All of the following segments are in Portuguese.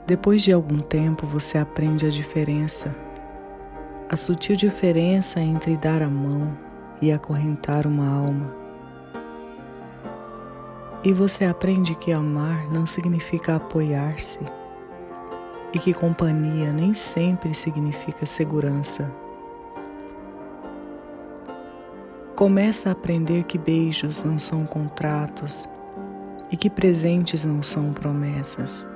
Depois de algum tempo, você aprende a diferença, a sutil diferença entre dar a mão e acorrentar uma alma. E você aprende que amar não significa apoiar-se e que companhia nem sempre significa segurança. Começa a aprender que beijos não são contratos e que presentes não são promessas.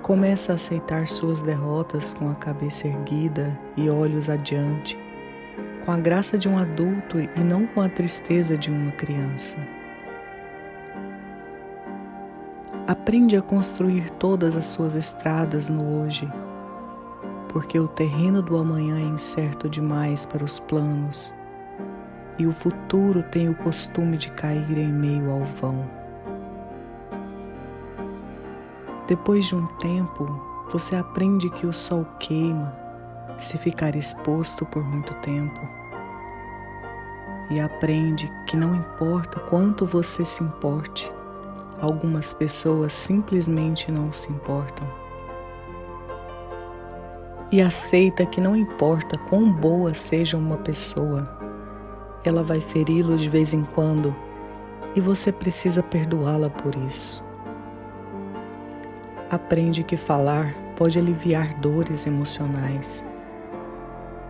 Começa a aceitar suas derrotas com a cabeça erguida e olhos adiante, com a graça de um adulto e não com a tristeza de uma criança. Aprende a construir todas as suas estradas no hoje, porque o terreno do amanhã é incerto demais para os planos, e o futuro tem o costume de cair em meio ao vão. Depois de um tempo, você aprende que o sol queima se ficar exposto por muito tempo. E aprende que não importa quanto você se importe, algumas pessoas simplesmente não se importam. E aceita que não importa quão boa seja uma pessoa, ela vai feri-lo de vez em quando e você precisa perdoá-la por isso. Aprende que falar pode aliviar dores emocionais.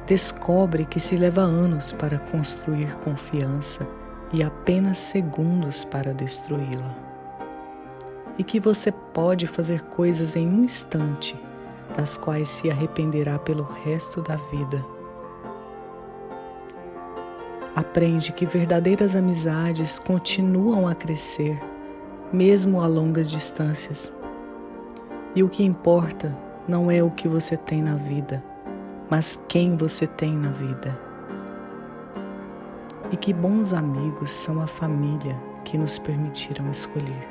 Descobre que se leva anos para construir confiança e apenas segundos para destruí-la. E que você pode fazer coisas em um instante, das quais se arrependerá pelo resto da vida. Aprende que verdadeiras amizades continuam a crescer, mesmo a longas distâncias. E o que importa não é o que você tem na vida, mas quem você tem na vida. E que bons amigos são a família que nos permitiram escolher.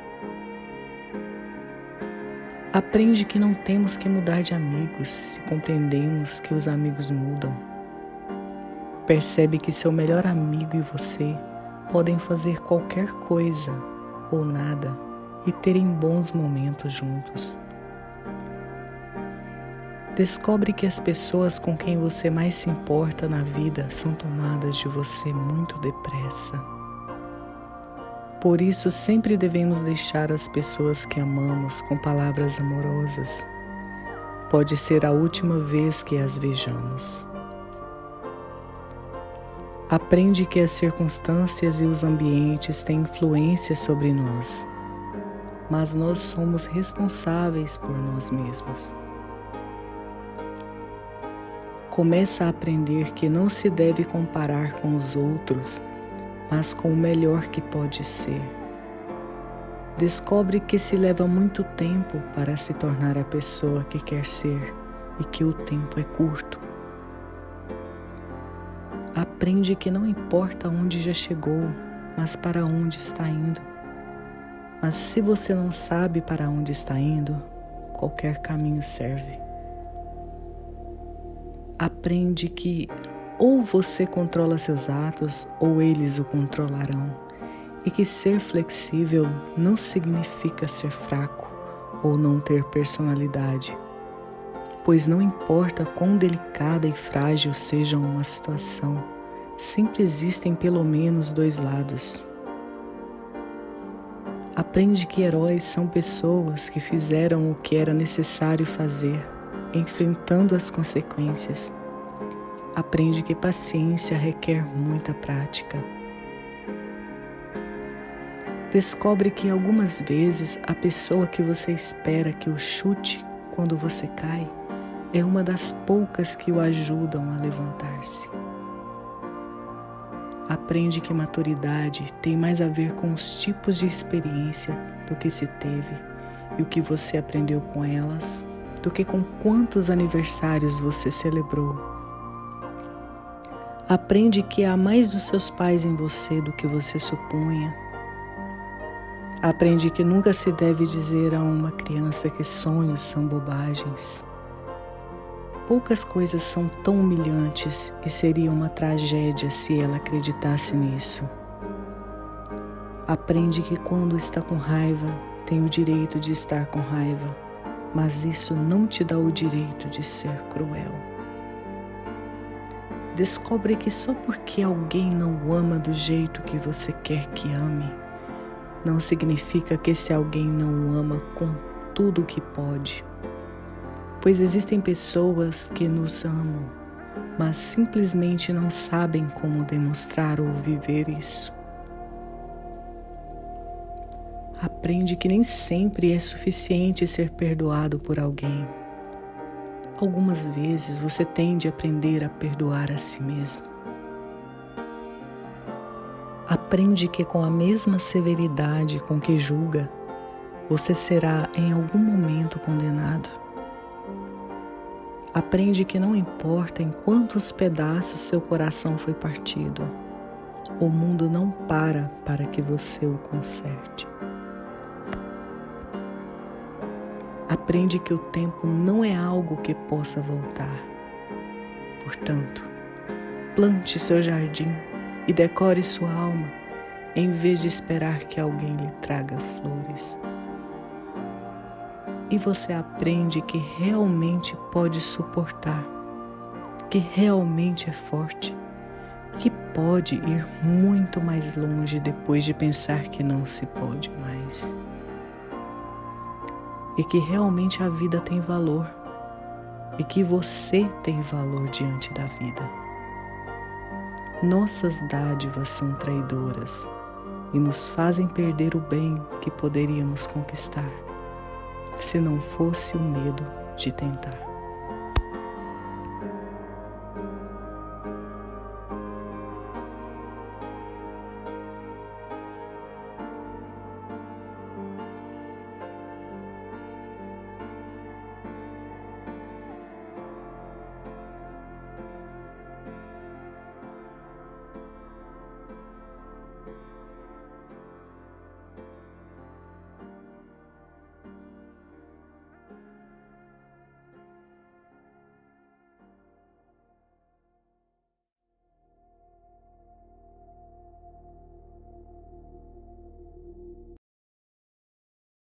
Aprende que não temos que mudar de amigos se compreendemos que os amigos mudam. Percebe que seu melhor amigo e você podem fazer qualquer coisa ou nada e terem bons momentos juntos. Descobre que as pessoas com quem você mais se importa na vida são tomadas de você muito depressa. Por isso, sempre devemos deixar as pessoas que amamos com palavras amorosas. Pode ser a última vez que as vejamos. Aprende que as circunstâncias e os ambientes têm influência sobre nós, mas nós somos responsáveis por nós mesmos. Começa a aprender que não se deve comparar com os outros, mas com o melhor que pode ser. Descobre que se leva muito tempo para se tornar a pessoa que quer ser e que o tempo é curto. Aprende que não importa onde já chegou, mas para onde está indo. Mas se você não sabe para onde está indo, qualquer caminho serve. Aprende que ou você controla seus atos ou eles o controlarão, e que ser flexível não significa ser fraco ou não ter personalidade, pois não importa quão delicada e frágil seja uma situação, sempre existem pelo menos dois lados. Aprende que heróis são pessoas que fizeram o que era necessário fazer, enfrentando as consequências. Aprende que paciência requer muita prática. Descobre que algumas vezes a pessoa que você espera que o chute quando você cai é uma das poucas que o ajudam a levantar-se. Aprende que maturidade tem mais a ver com os tipos de experiência do que se teve e o que você aprendeu com elas, do que com quantos aniversários você celebrou. Aprende que há mais dos seus pais em você do que você supunha. Aprende que nunca se deve dizer a uma criança que sonhos são bobagens. Poucas coisas são tão humilhantes e seria uma tragédia se ela acreditasse nisso. Aprende que quando está com raiva, tem o direito de estar com raiva, mas isso não te dá o direito de ser cruel. Descobre que só porque alguém não o ama do jeito que você quer que ame, não significa que esse alguém não o ama com tudo o que pode. Pois existem pessoas que nos amam, mas simplesmente não sabem como demonstrar ou viver isso. Aprende que nem sempre é suficiente ser perdoado por alguém. Algumas vezes você tem de aprender a perdoar a si mesmo. Aprende que com a mesma severidade com que julga, você será em algum momento condenado. Aprende que não importa em quantos pedaços seu coração foi partido, o mundo não para que você o conserte. Aprende que o tempo não é algo que possa voltar. Portanto, plante seu jardim e decore sua alma, em vez de esperar que alguém lhe traga flores. E você aprende que realmente pode suportar, que realmente é forte, que pode ir muito mais longe depois de pensar que não se pode mais. E que realmente a vida tem valor, e que você tem valor diante da vida. Nossas dádivas são traidoras e nos fazem perder o bem que poderíamos conquistar, se não fosse o medo de tentar.